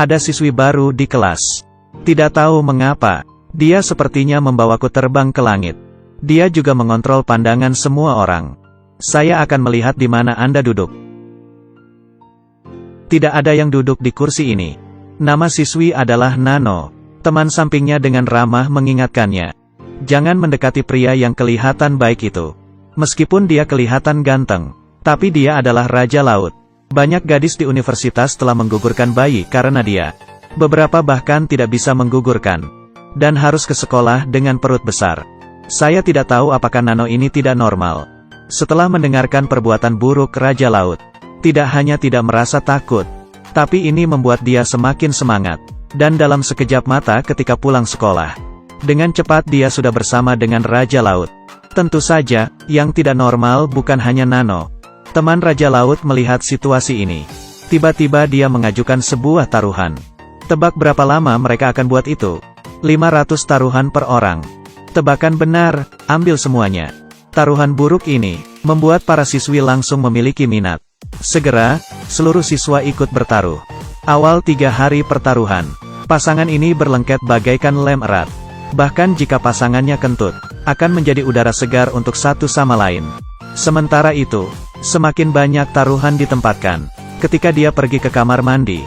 Ada siswi baru di kelas. Tidak tahu mengapa, dia sepertinya membawaku terbang ke langit. Dia juga mengontrol pandangan semua orang. Saya akan melihat di mana Anda duduk. Tidak ada yang duduk di kursi ini. Nama siswi adalah Nano. Teman sampingnya dengan ramah mengingatkannya. Jangan mendekati pria yang kelihatan baik itu. Meskipun dia kelihatan ganteng, tapi dia adalah Raja Laut. Banyak gadis di universitas telah menggugurkan bayi karena dia. Beberapa bahkan tidak bisa menggugurkan. Dan harus ke sekolah dengan perut besar. Saya tidak tahu apakah Nano ini tidak normal. Setelah mendengarkan perbuatan buruk Raja Laut, tidak hanya tidak merasa takut, tapi ini membuat dia semakin semangat. Dan dalam sekejap mata ketika pulang sekolah, dengan cepat dia sudah bersama dengan Raja Laut. Tentu saja, yang tidak normal bukan hanya Nano. Teman Raja Laut melihat situasi ini. Tiba-tiba dia mengajukan sebuah taruhan. Tebak berapa lama mereka akan buat itu? 500 taruhan per orang. Tebakan benar, ambil semuanya. Taruhan buruk ini membuat para siswi langsung memiliki minat. Segera, seluruh siswa ikut bertaruh. Awal 3 hari pertaruhan, pasangan ini berlengket bagaikan lem erat. Bahkan jika pasangannya kentut, akan menjadi udara segar untuk satu sama lain. Sementara itu, semakin banyak taruhan ditempatkan. Ketika dia pergi ke kamar mandi,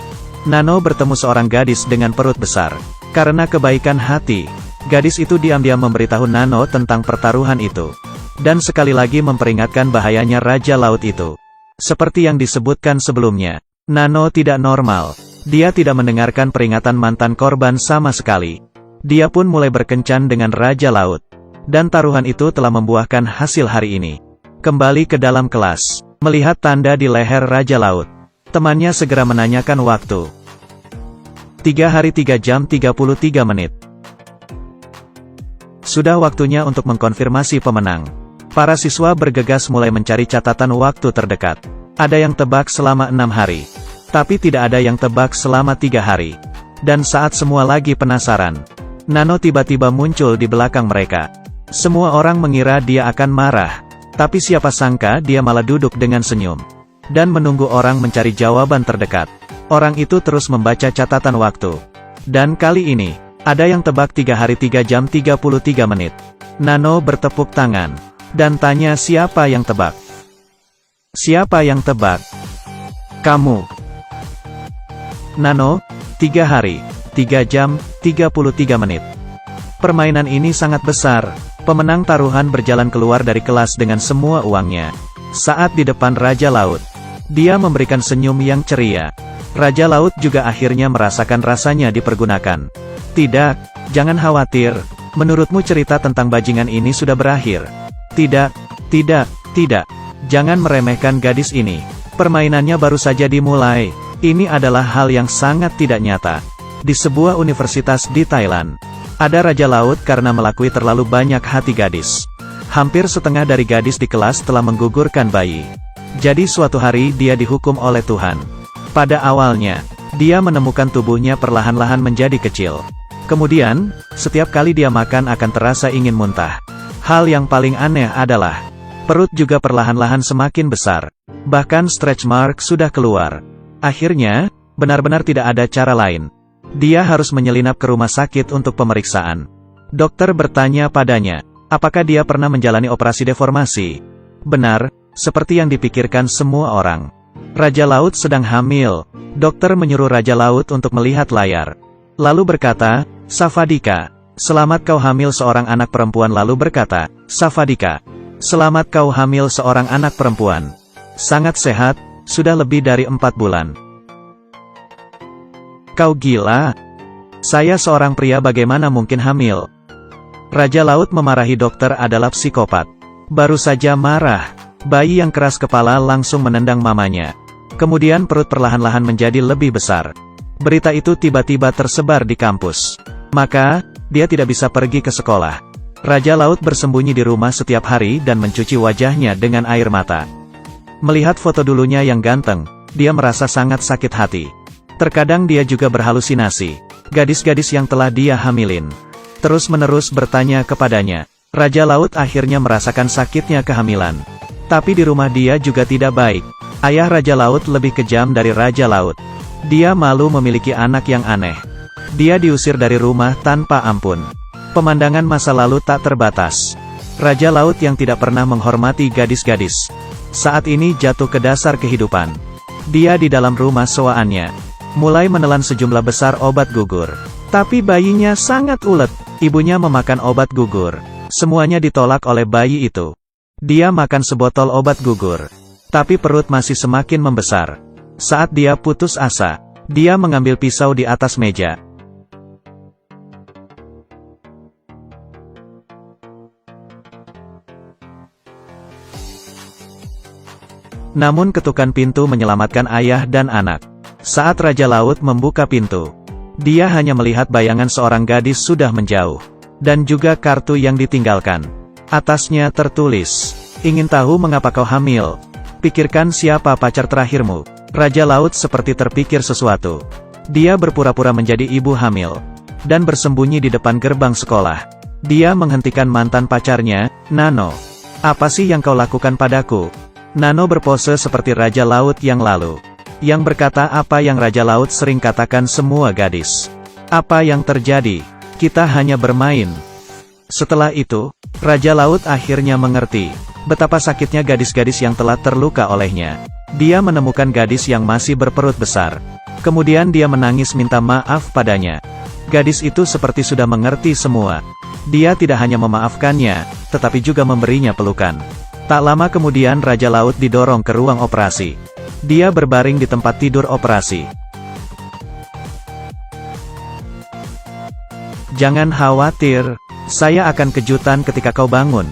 Nano bertemu seorang gadis dengan perut besar. Karena kebaikan hati, gadis itu diam-diam memberitahu Nano tentang pertaruhan itu. Dan sekali lagi memperingatkan bahayanya Raja Laut itu. Seperti yang disebutkan sebelumnya, Nano tidak normal. Dia tidak mendengarkan peringatan mantan korban sama sekali. Dia pun mulai berkencan dengan Raja Laut. Dan taruhan itu telah membuahkan hasil hari ini. Kembali ke dalam kelas, melihat tanda di leher Raja Laut. Temannya segera menanyakan waktu. 3 hari 3 jam 33 menit. Sudah waktunya untuk mengkonfirmasi pemenang. Para siswa bergegas mulai mencari catatan waktu terdekat. Ada yang tebak selama 6 hari. Tapi tidak ada yang tebak selama 3 hari. Dan saat semua lagi penasaran, Nano tiba-tiba muncul di belakang mereka. Semua orang mengira dia akan marah. Tapi siapa sangka dia malah duduk dengan senyum. Dan menunggu orang mencari jawaban terdekat. Orang itu terus membaca catatan waktu. Dan kali ini, ada yang tebak 3 hari 3 jam 33 menit. Nano bertepuk tangan. Dan tanya siapa yang tebak. Siapa yang tebak? Kamu. Nano, 3 hari, 3 jam, 33 menit. Permainan ini sangat besar. Pemenang taruhan berjalan keluar dari kelas dengan semua uangnya. Saat di depan Raja Laut, dia memberikan senyum yang ceria. Raja Laut juga akhirnya merasakan rasanya dipergunakan. Tidak, jangan khawatir. Menurutmu cerita tentang bajingan ini sudah berakhir? Tidak, tidak, tidak. Jangan meremehkan gadis ini. Permainannya baru saja dimulai. Ini adalah hal yang sangat tidak nyata. Di sebuah universitas di Thailand, ada Raja Laut karena melakui terlalu banyak hati gadis. Hampir setengah dari gadis di kelas telah menggugurkan bayi. Jadi suatu hari dia dihukum oleh Tuhan. Pada awalnya, dia menemukan tubuhnya perlahan-lahan menjadi kecil. Kemudian, setiap kali dia makan akan terasa ingin muntah. Hal yang paling aneh adalah, perut juga perlahan-lahan semakin besar. Bahkan stretch mark sudah keluar. Akhirnya, benar-benar tidak ada cara lain. Dia harus menyelinap ke rumah sakit untuk pemeriksaan. Dokter bertanya padanya, apakah dia pernah menjalani operasi deformasi? Benar, seperti yang dipikirkan semua orang. Raja Laut sedang hamil. Dokter menyuruh Raja Laut untuk melihat layar. Lalu berkata, Safadika, selamat kau hamil seorang anak perempuan. Lalu berkata, Safadika, selamat kau hamil seorang anak perempuan. Sangat sehat, sudah lebih dari 4 bulan. Kau gila? Saya seorang pria bagaimana mungkin hamil? Raja Laut memarahi dokter adalah psikopat. Baru saja marah, bayi yang keras kepala langsung menendang mamanya. Kemudian perut perlahan-lahan menjadi lebih besar. Berita itu tiba-tiba tersebar di kampus. Maka, dia tidak bisa pergi ke sekolah. Raja Laut bersembunyi di rumah setiap hari dan mencuci wajahnya dengan air mata. Melihat foto dulunya yang ganteng, dia merasa sangat sakit hati. Terkadang dia juga berhalusinasi. Gadis-gadis yang telah dia hamilin terus-menerus bertanya kepadanya. Raja Laut akhirnya merasakan sakitnya kehamilan. Tapi di rumah dia juga tidak baik. Ayah Raja Laut lebih kejam dari Raja Laut. Dia malu memiliki anak yang aneh. Dia diusir dari rumah tanpa ampun. Pemandangan masa lalu tak terbatas. Raja laut yang tidak pernah menghormati gadis-gadis. Saat ini jatuh ke dasar kehidupan. Dia di dalam rumah sowaannya. Mulai menelan sejumlah besar obat gugur. Tapi bayinya sangat ulet. Ibunya memakan obat gugur. Semuanya ditolak oleh bayi itu. Dia makan sebotol obat gugur. Tapi perut masih semakin membesar. Saat dia putus asa, dia mengambil pisau di atas meja. Namun ketukan pintu menyelamatkan ayah dan anak. Saat Raja Laut membuka pintu, dia hanya melihat bayangan seorang gadis sudah menjauh. Dan juga kartu yang ditinggalkan. Atasnya tertulis, "Ingin tahu mengapa kau hamil? Pikirkan siapa pacar terakhirmu." Raja Laut seperti terpikir sesuatu. Dia berpura-pura menjadi ibu hamil. Dan bersembunyi di depan gerbang sekolah. Dia menghentikan mantan pacarnya, Nano. "Apa sih yang kau lakukan padaku?" Nano berpose seperti Raja Laut yang lalu. Yang berkata apa yang Raja Laut sering katakan semua gadis. "Apa yang terjadi? Kita hanya bermain." Setelah itu, Raja Laut akhirnya mengerti betapa sakitnya gadis-gadis yang telah terluka olehnya. Dia menemukan gadis yang masih berperut besar. Kemudian dia menangis minta maaf padanya. Gadis itu seperti sudah mengerti semua. Dia tidak hanya memaafkannya, tetapi juga memberinya pelukan. Tak lama kemudian Raja Laut didorong ke ruang operasi. Dia berbaring di tempat tidur operasi. "Jangan khawatir, saya akan kejutan ketika kau bangun."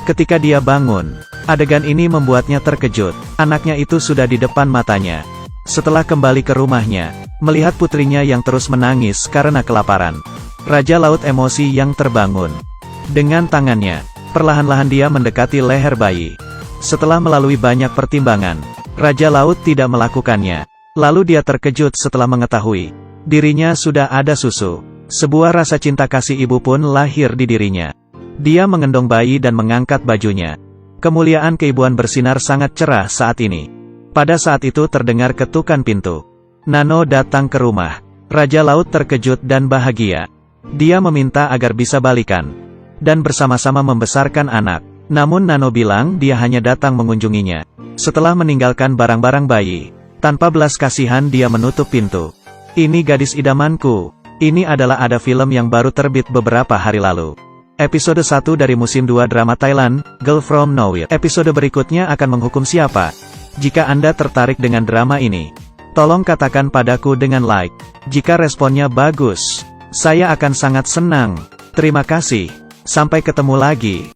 Ketika dia bangun, adegan ini membuatnya terkejut. Anaknya itu sudah di depan matanya. Setelah kembali ke rumahnya, melihat putrinya yang terus menangis karena kelaparan, Raja Laut emosi yang terbangun. Dengan tangannya, perlahan-lahan dia mendekati leher bayi. Setelah melalui banyak pertimbangan, Raja Laut tidak melakukannya. Lalu dia terkejut setelah mengetahui dirinya sudah ada susu. Sebuah rasa cinta kasih ibu pun lahir di dirinya. Dia mengendong bayi dan mengangkat bajunya. Kemuliaan keibuan bersinar sangat cerah saat ini. Pada saat itu terdengar ketukan pintu. Nano datang ke rumah. Raja Laut terkejut dan bahagia. Dia meminta agar bisa balikan. Dan bersama-sama membesarkan anak. Namun Nano bilang dia hanya datang mengunjunginya. Setelah meninggalkan barang-barang bayi, tanpa belas kasihan dia menutup pintu. "Ini gadis idamanku." Ini adalah ada film yang baru terbit beberapa hari lalu. Episode 1 dari musim 2 drama Thailand, Girl From Nowhere. Episode berikutnya akan menghukum siapa? Jika Anda tertarik dengan drama ini, tolong katakan padaku dengan like. Jika responnya bagus, saya akan sangat senang. Terima kasih. Sampai ketemu lagi.